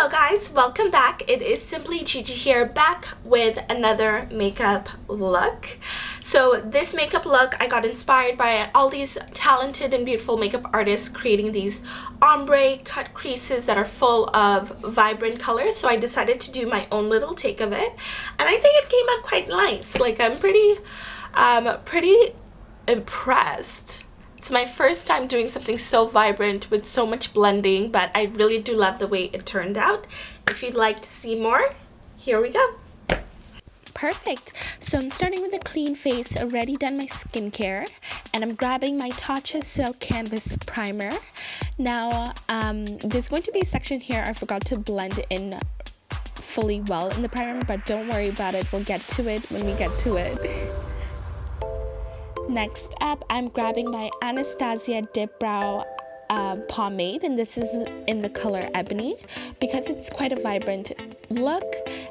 Hello guys, welcome back. It is Simply Gigi here, back with another makeup look. So this makeup look, I got inspired by all these talented and beautiful makeup artists creating these ombre cut creases that are full of vibrant colors. So I decided to do my own little take of it, and I think it came out quite nice. Like, I'm pretty impressed. It's my first time doing something so vibrant with so much blending, but I really do love the way it turned out. If you'd like to see more, here we go. Perfect. So I'm starting with a clean face, already done my skincare, and I'm grabbing my Tatcha Silk Canvas Primer. Now, there's going to be a section here I forgot to blend in fully well in the primer, but don't worry about it. We'll get to it when we get to it. Next up, I'm grabbing my Anastasia Dip Brow Pomade, and this is in the color Ebony, because it's quite a vibrant look,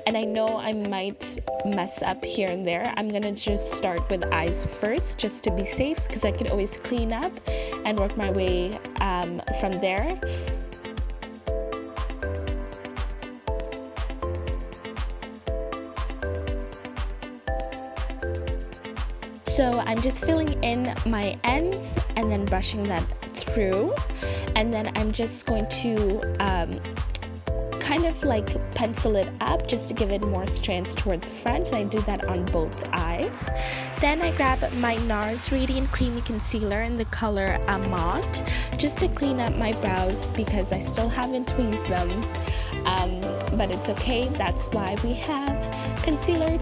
and I know I might mess up here and there. I'm gonna just start with eyes first, just to be safe, because I can always clean up and work my way from there. So I'm just filling in my ends and then brushing that through, and then I'm just going to kind of like pencil it up just to give it more strands towards the front, and I do that on both eyes. Then I grab my Nars Radiant Creamy Concealer in the color Amande, just to clean up my brows because I still haven't tweezed them, but it's okay, that's why we have concealer.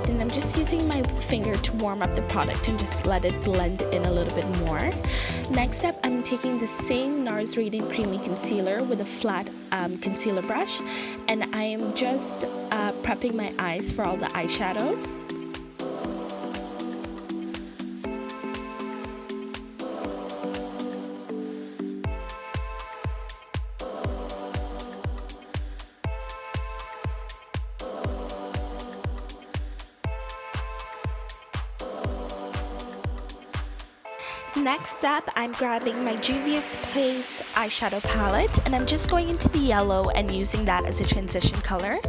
And I'm just using my finger to warm up the product and just let it blend in a little bit more. Next up, I'm taking the same Nars Radiant Creamy Concealer with a flat concealer brush, and I am just prepping my eyes for all the eyeshadow. Next up, I'm grabbing my Juvia's Place eyeshadow palette, and I'm just going into the yellow and using that as a transition color.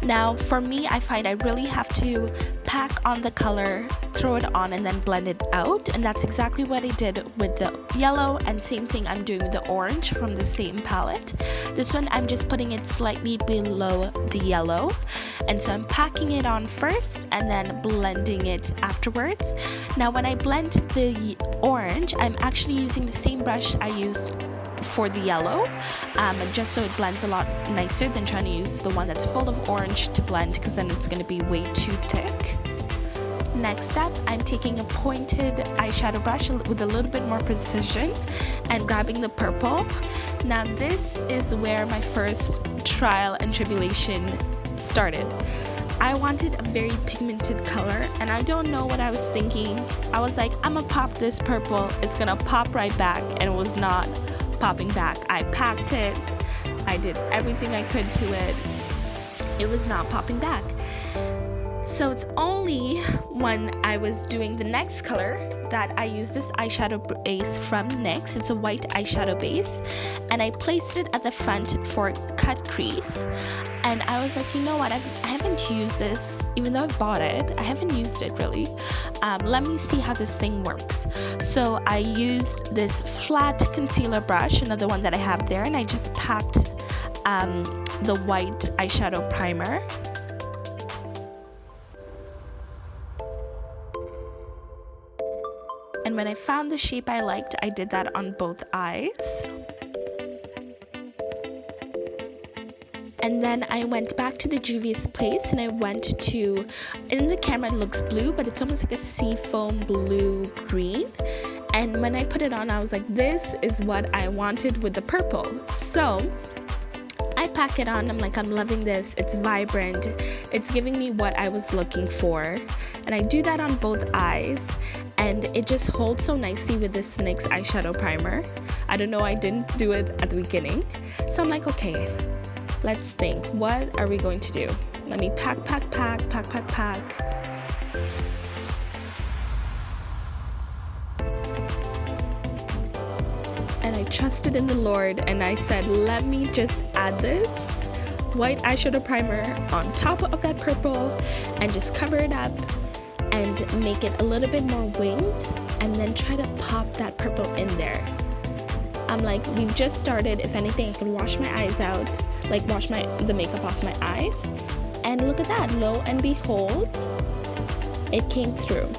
Now, for me, I find I really have to pack on the color, throw it on, and then blend it out, and that's exactly what I did with the yellow, and same thing I'm doing with the orange from the same palette. This one, I'm just putting it slightly below the yellow, and so I'm packing it on first and then blending it afterwards. Now, when I blend the orange, I'm actually using the same brush I used for the yellow, just so it blends a lot nicer than trying to use the one that's full of orange to blend, because then it's going to be way too thick. Next up, I'm taking a pointed eyeshadow brush with a little bit more precision and grabbing the purple. Now this is where my first trial and tribulation started. I wanted a very pigmented color, and I don't know what I was thinking. I was like, I'm gonna pop this purple, it's gonna pop right back, and it was not popping back. I packed it, I did everything I could to it, it was not popping back. So it's only when I was doing the next color that I used this eyeshadow base from NYX. It's a white eyeshadow base, and I placed it at the front for cut crease. And I was like, you know what, I haven't used this, even though I've bought it, I haven't used it really. Let me see how this thing works. So I used this flat concealer brush, another one that I have there, and I just packed the white eyeshadow primer. And when I found the shape I liked, I did that on both eyes. And then I went back to the Juvia's Place, and I went to, in the camera it looks blue, but it's almost like a seafoam blue green. And when I put it on, I was like, this is what I wanted with the purple. So I pack it on, I'm like, I'm loving this, it's vibrant, it's giving me what I was looking for. And I do that on both eyes. and it just holds so nicely with this NYX eyeshadow primer. I don't know, I didn't do it at the beginning. So I'm like, okay, let's think, what are we going to do? Let me pack. And I trusted in the Lord, and I said, let me just add this white eyeshadow primer on top of that purple and just cover it up and make it a little bit more winged, and then try to pop that purple in there. I'm like, we've just started. If anything, I can wash my eyes out, like wash the makeup off my eyes. And look at that, lo and behold, it came through.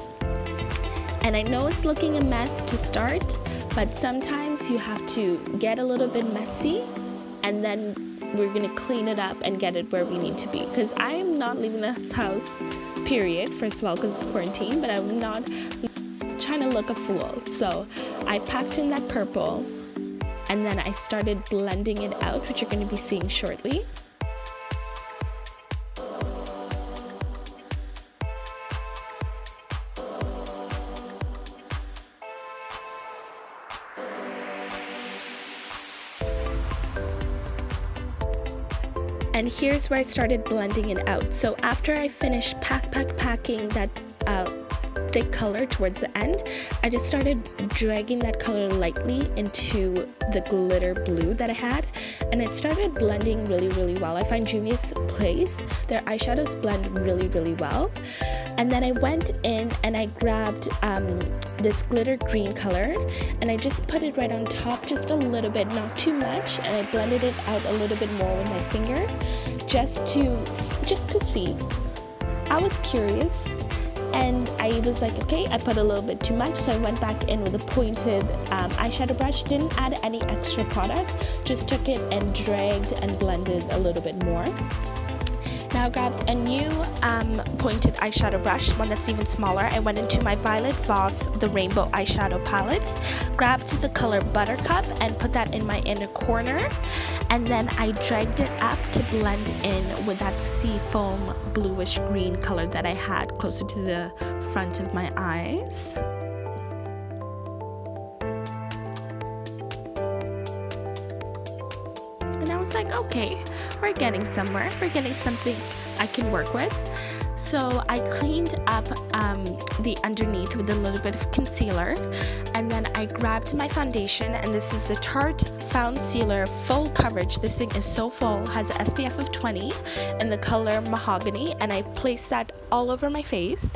And I know it's looking a mess to start, but sometimes you have to get a little bit messy, and then we're gonna clean it up and get it where we need to be. Because I am not leaving this house, period, first of all, because it's quarantine, but I'm not trying to look a fool. So I packed in that purple, and then I started blending it out, which you're gonna be seeing shortly. And here's where I started blending it out. So after I finished packing that thick color towards the end, I just started dragging that color lightly into the glitter blue that I had, and it started blending really well. I find Juvia's Place, their eyeshadows blend really well. And then I went in and I grabbed this glitter green color, and I just put it right on top, just a little bit, not too much, and I blended it out a little bit more with my finger, just to see. I was curious, and I was like, okay, I put a little bit too much, so I went back in with a pointed eyeshadow brush. Didn't add any extra product, just took it and dragged and blended a little bit more. Now I grabbed a new pointed eyeshadow brush, one that's even smaller. I went into my Violet Voss, the Rainbow Eyeshadow Palette, grabbed the color Buttercup and put that in my inner corner, and then I dragged it up to blend in with that seafoam bluish green color that I had closer to the front of my eyes. And I was like, okay, we're getting somewhere. We're getting something I can work with. So I cleaned up the underneath with a little bit of concealer, and then I grabbed my foundation, and this is the Tarte Foundcealer Full Coverage. This thing is so full, has an SPF of 20 in the color Mahogany, and I placed that all over my face.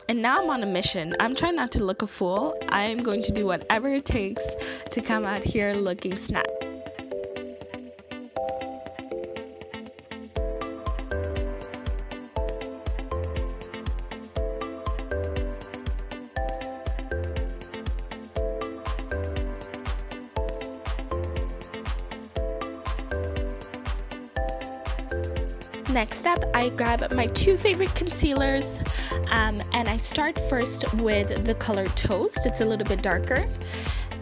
And now I'm on a mission. I'm trying not to look a fool. I am going to do whatever it takes to come out here looking snap. Next up, I grab my two favorite concealers, and I start first with the color Toast. It's a little bit darker,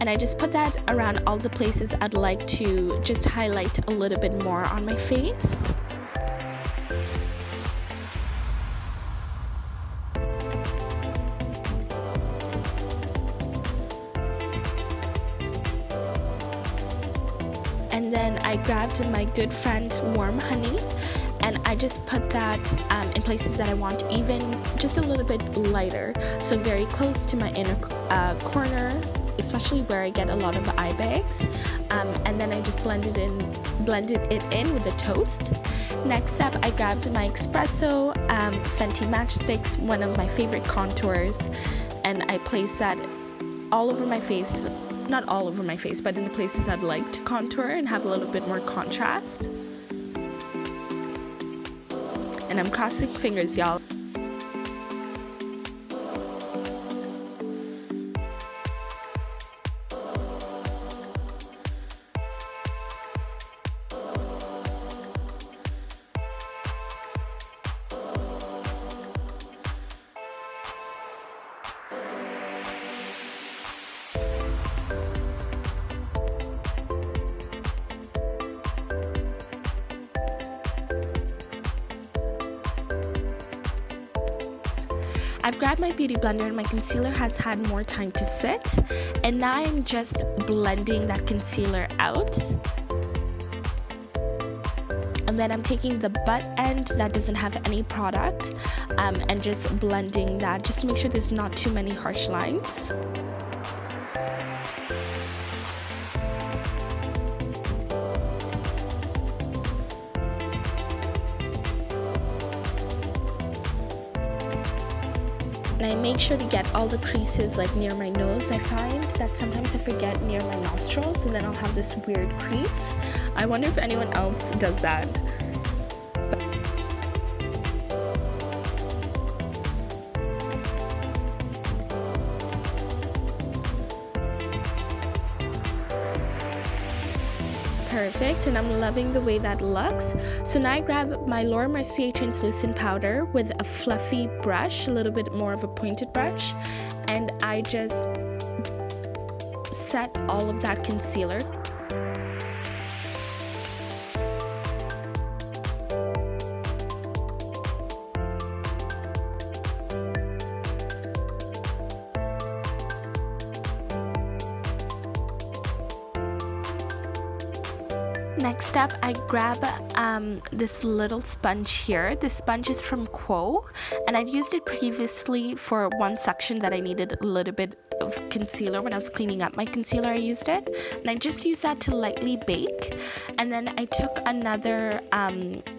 and I just put that around all the places I'd like to just highlight a little bit more on my face. And then I grabbed my good friend Warm Honey, and I just put that in places that I want even just a little bit lighter, so very close to my inner corner, especially where I get a lot of eye bags. And then I just blended it in with the Toast. Next up, I grabbed my Espresso Fenty Matchsticks, one of my favorite contours, and I placed that all over my face. Not all over my face, but in the places I'd like to contour and have a little bit more contrast. And I'm crossing fingers, y'all. I've grabbed my beauty blender and my concealer has had more time to sit, and now I'm just blending that concealer out. And then I'm taking the butt end that doesn't have any product and just blending that just to make sure there's not too many harsh lines. And I make sure to get all the creases like near my nose. I find that sometimes I forget near my nostrils and then I'll have this weird crease. I wonder if anyone else does that. Perfect, and I'm loving the way that looks. So now I grab my Laura Mercier translucent powder with a fluffy brush, a little bit more of a pointed brush, and I just set all of that concealer. Next up, I grab this little sponge here. This sponge is from Quo, and I'd used it previously for one section that I needed a little bit of concealer. When I was cleaning up my concealer, I used it, and I just used that to lightly bake. And then I took another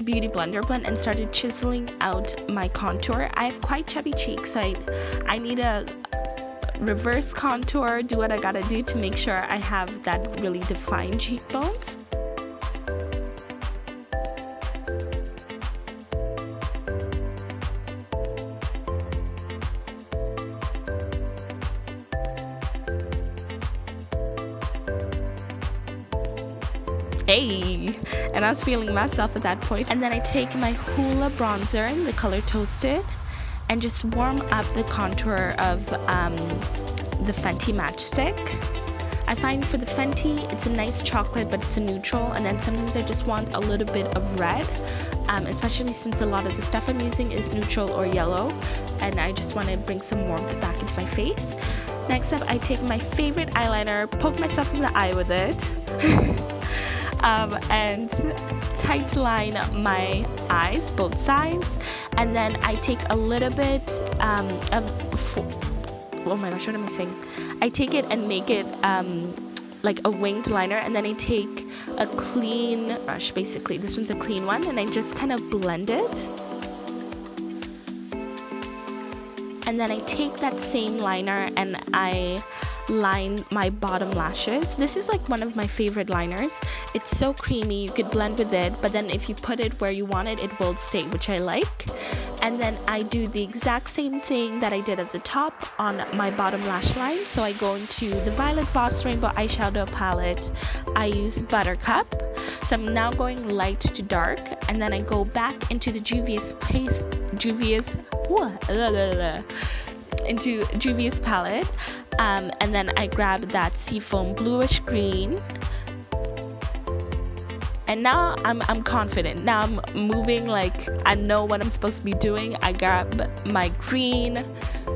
beauty blender blend and started chiseling out my contour. I have quite chubby cheeks, so I need a reverse contour, do what I gotta do to make sure I have that really defined cheekbones. Hey, and I was feeling myself at that point. And then I take my Hoola bronzer in the color Toasted and just warm up the contour of the Fenty matchstick. I find for the Fenty, it's a nice chocolate, but it's a neutral, and then sometimes I just want a little bit of red, especially since a lot of the stuff I'm using is neutral or yellow, and I just want to bring some warmth back into my face. Next up, I take my favorite eyeliner, poke myself in the eye with it, and tight line my eyes, both sides, and then I take a little bit oh my gosh, what am I saying? I take it and make it like a winged liner, and then I take a clean brush, basically. This one's a clean one, and I just kind of blend it. And then I take that same liner and I line my bottom lashes. This is like one of my favorite liners. It's so creamy, you could blend with it, but then if you put it where you want it, it will stay, which I like. And then I do the exact same thing that I did at the top on my bottom lash line. So I go into the Violet Voss Rainbow Eyeshadow Palette. I use Buttercup. So I'm now going light to dark, and then I go back into the Juvia's palette, and then I grab that seafoam bluish green, and now I'm confident. Now I'm moving like I know what I'm supposed to be doing. I grab my green,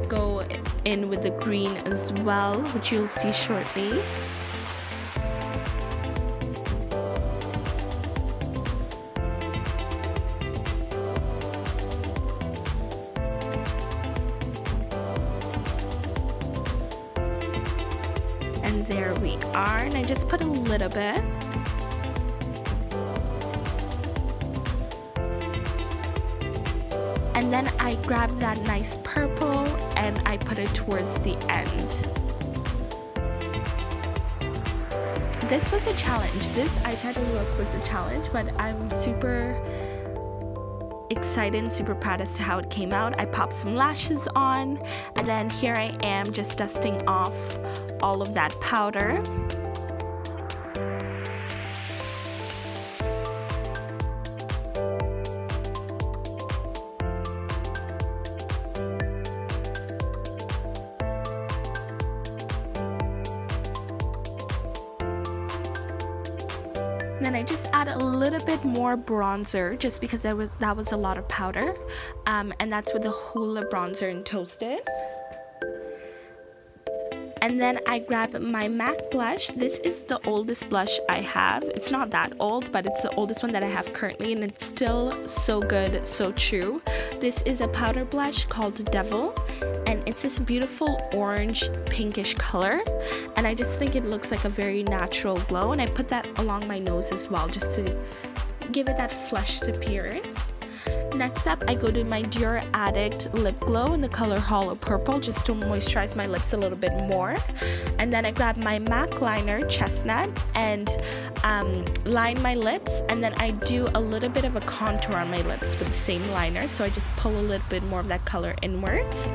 go in with the green as well, which you'll see shortly. And there we are, and I just put a little bit. And then I grab that nice purple and I put it towards the end. This was a challenge. This eyeshadow look was a challenge, but I'm super excited and super proud as to how it came out. I popped some lashes on, and then here I am just dusting off all of that powder. Then I just add a little bit more bronzer just because that was a lot of powder, and that's with the Hoola bronzer in Toasted. And then I grab my MAC blush. This is the oldest blush I have. It's not that old, but it's the oldest one that I have currently, and it's still so good, so true. This is a powder blush called Devil, and it's this beautiful orange pinkish color, and I just think it looks like a very natural glow, and I put that along my nose as well just to give it that flushed appearance. Next up, I go to my Dior Addict lip glow in the color Hollow Purple just to moisturize my lips a little bit more. And then I grab my MAC liner Chestnut and line my lips, and then I do a little bit of a contour on my lips with the same liner, so I just pull a little bit more of that color inwards.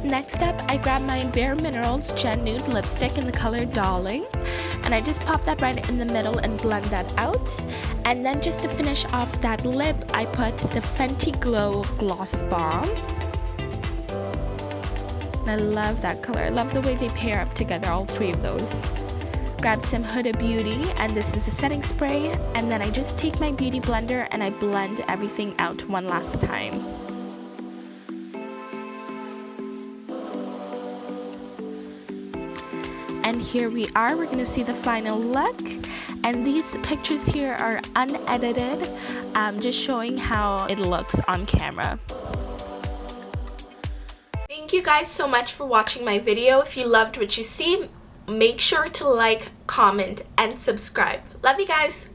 Next up, I grab my Bare Minerals Gen Nude lipstick in the color Darling, and I just pop that right in the middle and blend that out. And then just to finish off that lip, I put the Fenty Glow Gloss Bomb. I love that color. I love the way they pair up together, all three of those. Grab some Huda Beauty, and this is the setting spray, and then I just take my beauty blender and I blend everything out one last time. And here we are, we're going to see the final look, and these pictures here are unedited, just showing how it looks on camera. Thank you guys so much for watching my video. If you loved what you see, make sure to like, comment, and subscribe. Love you guys.